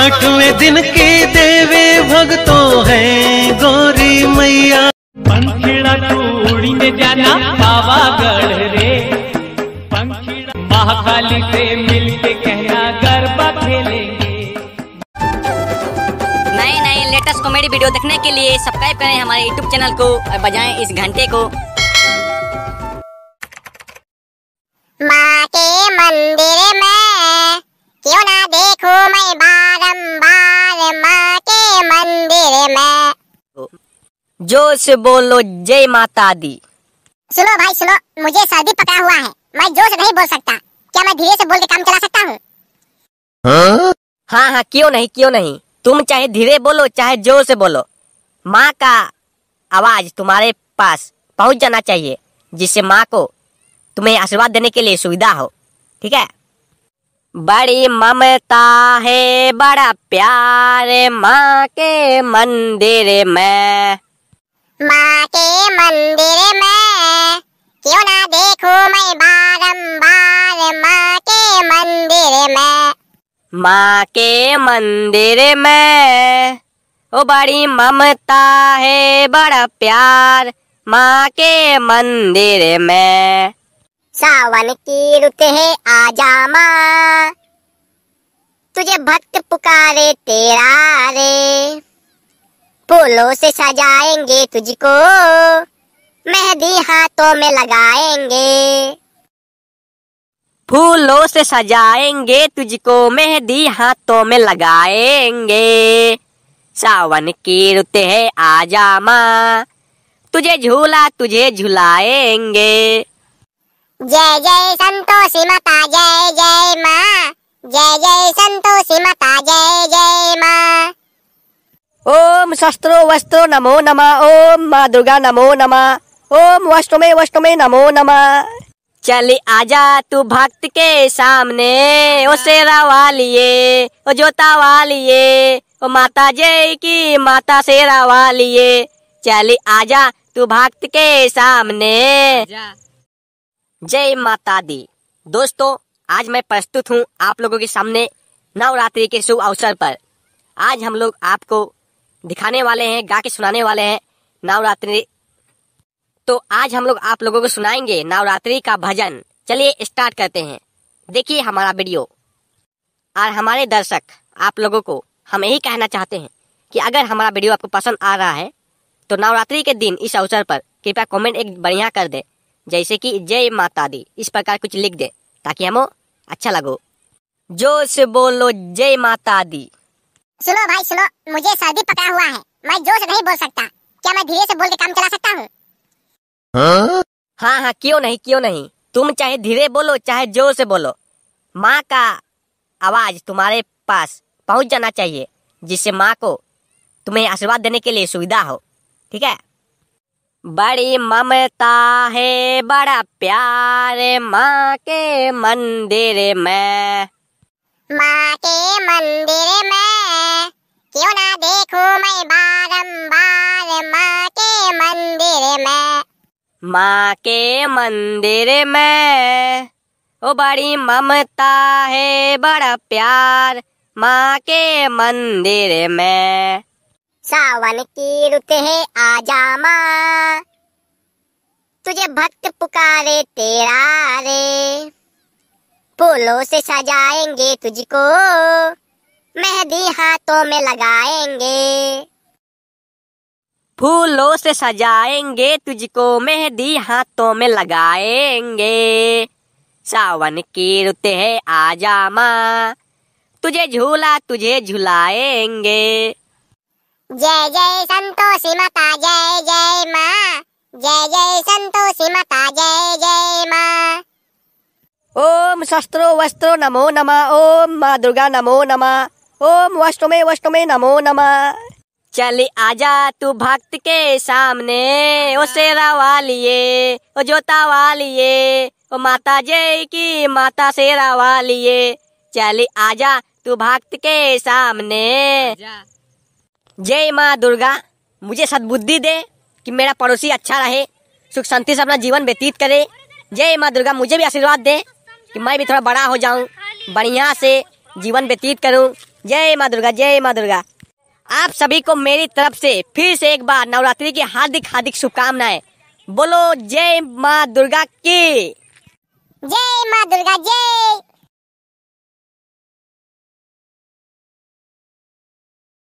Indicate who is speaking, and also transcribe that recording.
Speaker 1: आठवें दिन की देवी भक्तों है गौरी मैया।
Speaker 2: पंखीड़ा टूड़ी में जाना पावागढ़ रे, पंखीड़ा महाकाली से मिलके कहना गरबा खेलेंगे।
Speaker 3: नए नए लेटेस्ट कॉमेडी वीडियो देखने के लिए सब्सक्राइब करें हमारे यूट्यूब चैनल को और बजाएं इस घंटे को।
Speaker 4: माँ के मंदिर में क्यों ना देखूं मैं बारंबार, माँ के मंदिर में।
Speaker 3: जोर से बोलो जय माता दी।
Speaker 4: सुनो भाई सुनो, मुझे सर्दी पकड़ा हुआ है, मैं जोर से नहीं बोल सकता, क्या मैं धीरे से बोल के काम चला सकता हूँ?
Speaker 3: हाँ क्यों नहीं, तुम चाहे धीरे बोलो चाहे जोर से बोलो, माँ का आवाज तुम्हारे पास पहुँच जाना चाहिए, जिससे माँ को तुम्हें आशीर्वाद देने के लिए सुविधा हो, ठीक है। बड़ी ममता है बड़ा प्यार माँ के मंदिर में,
Speaker 4: माँ के मंदिर में क्यों ना देखूं मैं बारंबार, माँ के मंदिर में।
Speaker 3: माँ के मंदिर में ओ बड़ी ममता है बड़ा प्यार माँ के मंदिर में।
Speaker 4: सावन की रुत है आजा माँ, तुझे भक्त पुकारे तेरा रे, फूलों से सजाएंगे तुझको, मेहंदी हाथों में लगाएंगे।
Speaker 3: फूलों से सजाएंगे तुझको, मेहंदी हाथों में लगाएंगे। सावन की रुत है आजा माँ, तुझे झूला तुझे झुलाएंगे।
Speaker 4: जय जय संतोषी माता जय जय माँ, जय जय संतोषी माता जय जय माँ।
Speaker 3: ओम शस्त्रो वस्त्रो नमो नमः, ओम माँ दुर्गा नमो नमः, ओम वष्टमे नमो नमः। चल आजा तू भक्त के सामने, ओ शेरा वालिये ओ जोता वालिये ओ माता जय की माता शेरा वालिये। चल आजा तू भक्त के सामने। जय माता दी। दोस्तों आज मैं प्रस्तुत हूँ आप लोगों के सामने नवरात्रि के शुभ अवसर पर। आज हम लोग आपको दिखाने वाले हैं, गा के सुनाने वाले हैं नवरात्रि। तो आज हम लोग आप लोगों को सुनाएंगे नवरात्रि का भजन। चलिए स्टार्ट करते हैं। देखिए हमारा वीडियो। और हमारे दर्शक आप लोगों को हम यही कहना चाहते हैं कि अगर हमारा वीडियो आपको पसंद आ रहा है तो नवरात्रि के दिन इस अवसर पर कृपया कमेंट एक बढ़िया कर दे, जैसे कि जय माता दी, इस प्रकार कुछ लिख दे ताकि हमें अच्छा लगो। जोर से बोलो जय माता दी।
Speaker 4: सुनो भाई सुनो, मुझे सर्दी पकड़ा हुआ है, मैं जोर से नहीं बोल सकता, क्या मैं धीरे से बोल के काम चला सकता हूँ?
Speaker 3: हाँ क्यों नहीं, तुम चाहे धीरे बोलो चाहे जोर से बोलो, माँ का आवाज तुम्हारे पास पहुँच जाना चाहिए, जिससे माँ को तुम्हें आशीर्वाद देने के लिए सुविधा हो, ठीक है। बड़ी ममता है बड़ा प्यार माँ के मंदिर में,
Speaker 4: माँ के मंदिर में क्यों ना देखूं मैं बारंबार, माँ के मंदिर में।
Speaker 3: माँ के मंदिर में ओ बड़ी ममता है बड़ा प्यार माँ के मंदिर में।
Speaker 4: सावन की रुत है आजा माँ, तुझे भक्त पुकारे तेरा रे, फूलों से सजाएंगे तुझको, मेहंदी हाथों में लगाएंगे।
Speaker 3: फूलों से सजाएंगे तुझको, मेहंदी हाथों में लगाएंगे। सावन की रुत है आजा माँ, तुझे झूला तुझे झुलाएंगे।
Speaker 4: जय जय संतोषी माता जय जय माँ, जय जय संतोषी माता जय जय माँ।
Speaker 3: ओम शस्त्रो वस्त्रो नमो नमः, ओम माँ दुर्गा नमो नमः, ओम वष्टमे नमो नमः। चल आजा तू भक्त के सामने, ओ शेरा वालिये ओ जोता वालिये ओ माता जय की माता शेरा वालिये। चल आजा तू भक्त के सामने। जय माँ दुर्गा, मुझे सद्बुद्धि दे कि मेरा पड़ोसी अच्छा रहे, सुख शांति से अपना जीवन व्यतीत करे। जय माँ दुर्गा, मुझे भी आशीर्वाद दे कि मैं भी थोड़ा बड़ा हो जाऊं, बढ़िया से जीवन व्यतीत करूं, जय माँ दुर्गा, जय माँ दुर्गा। आप सभी को मेरी तरफ से फिर से एक बार नवरात्रि की हार्दिक हार्दिक शुभकामनाएं। बोलो जय माँ दुर्गा की।
Speaker 4: जय माँ दुर्गा जय।